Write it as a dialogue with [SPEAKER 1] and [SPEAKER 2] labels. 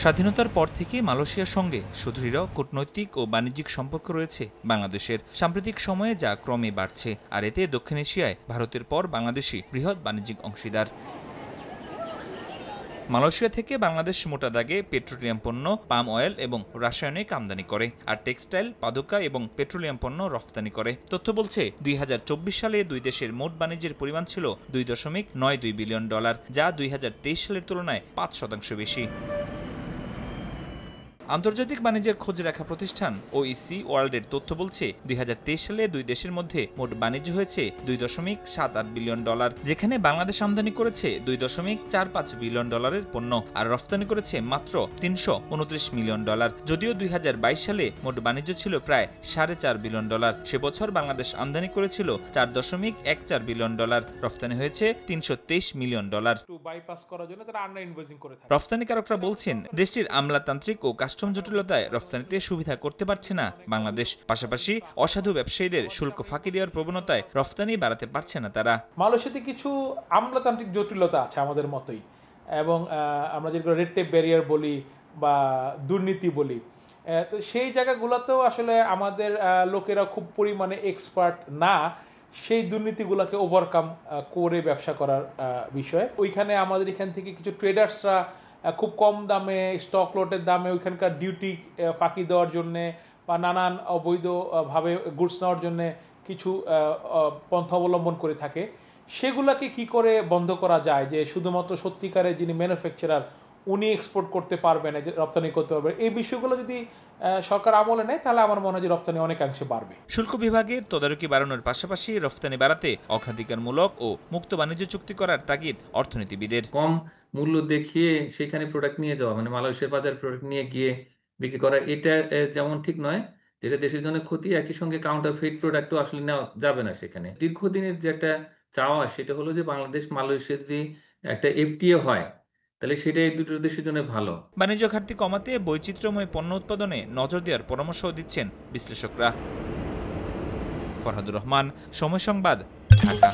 [SPEAKER 1] স্বাধীনতার পর থেকে মালয়েশিয়ার সঙ্গে সুদৃঢ় কূটনৈতিক ও বাণিজ্যিক সম্পর্ক রয়েছে বাংলাদেশের। সাম্প্রতিক সময়ে যা ক্রমে বাড়ছে, আর এতে দক্ষিণ এশিয়ায় ভারতের পর বাংলাদেশই বৃহৎ বাণিজ্যিক অংশীদার। মালয়েশিয়া থেকে বাংলাদেশ মোটা দাগে পেট্রোলিয়াম পণ্য, পাম অয়েল এবং রাসায়নিক আমদানি করে, আর টেক্সটাইল, পাদুকা এবং পেট্রোলিয়াম পণ্য রফতানি করে। তথ্য বলছে ২০২৪ সালে দুই দেশের মোট বাণিজ্যের পরিমাণ ছিল $2.92 বিলিয়ন, যা ২০২৩ সালের তুলনায় ৫% বেশি। আন্তর্জাতিক বাণিজ্যের খোঁজ রাখা প্রতিষ্ঠান ওইসি ওয়ার্ল্ডের তথ্য বলছে ২০২৩ সালে দুই দেশের মধ্যে মোট বাণিজ্য হয়েছে $2.78 বিলিয়ন, যেখানে বাংলাদেশ আমদানি করেছে $2.45 বিলিয়ন পণ্য আর রফতানি করেছে মাত্র $329 মিলিয়ন। যদিও ২০২২ সালে মোট বাণিজ্য ছিল প্রায় $4.5 বিলিয়ন। সে বছর বাংলাদেশ আমদানি করেছিল $4.14 বিলিয়ন, রফতানি হয়েছে $323 মিলিয়ন। রফতানিকারকরা বলছেন দেশটির আমলাতান্ত্রিক ও কাস্টম জটিলতায় রফতানিতে সুবিধা করতে পারছে না বাংলাদেশ। পাশাপাশি অসাধু ব্যবসায়ীদের শুল্ক ফাঁকি দেওয়ার প্রবণতায় রফতানি বাড়াতে পারছে না তারা।
[SPEAKER 2] মালয়েশিয়াতে কিছু আমলাতান্ত্রিক জটিলতা আছে আমাদের মতোই, এবং আমরা যেগুলো রেড টেপ ব্যারিয়ার বলি বা দুর্নীতি বলি, তো সেই জায়গাগুলোতেও আসলে আমাদের লোকেরা খুব পরিমাণে এক্সপার্ট না সেই দুর্নীতিগুলোকে ওভারকাম করে ব্যবসা করার বিষয়ে। ওইখানে আমাদের এখান থেকে কিছু ট্রেডার্সরা খুব কম দামে, স্টক লটের দামে ওইখানকার ডিউটি ফাঁকি দেওয়ার জন্যে বা নানান অবৈধভাবে গুডস নেওয়ার জন্যে কিছু পন্থা অবলম্বন করে থাকে। সেগুলোকে কি করে বন্ধ করা যায় যে শুধুমাত্র সত্যিকারের যিনি ম্যানুফ্যাকচারার উনি এক্সপোর্ট করতে পারবেন, রপ্তানি করতে পারবেন, এই বিষয়গুলো যদি সরকার আমলে নেয় তাহলে আমার মনে হয় যে রপ্তানি অনেকাংশে বাড়বে।
[SPEAKER 1] শুল্ক বিভাগের তদারকি বাড়ানোর পাশাপাশি রফতানি বাড়াতে অগ্রাধিকারমূলক ও মুক্ত বাণিজ্য চুক্তি করার তাগিদ অর্থনীতিবিদের।
[SPEAKER 3] কম মূল্য দেখিয়ে সেখানে প্রোডাক্ট নিয়ে যাওয়া, মানে মালয়েশিয়ার বাজার প্রোডাক্ট নিয়ে গিয়ে বিক্রি করা, এটা যেমন ঠিক নয়, যেটা দেশের জন্য ক্ষতি, একই সঙ্গে কাউন্টারফেইট প্রোডাক্টও আসলে নেওয়া যাবে না সেখানে। দীর্ঘদিনের যে একটা চাওয়া, সেটা হলো যে বাংলাদেশ মালয়েশিয়া যদি একটা এফটিএ হয় তাহলে সেটা এই দুটো দেশের জন্য ভালো।
[SPEAKER 1] বাণিজ্য ঘাটতি কমাতে বৈচিত্র্যময় পণ্য উৎপাদনে নজর দেওয়ার পরামর্শ দিচ্ছেন বিশ্লেষকরা। ফরহাদুর রহমান, সময় সংবাদ, ঢাকা।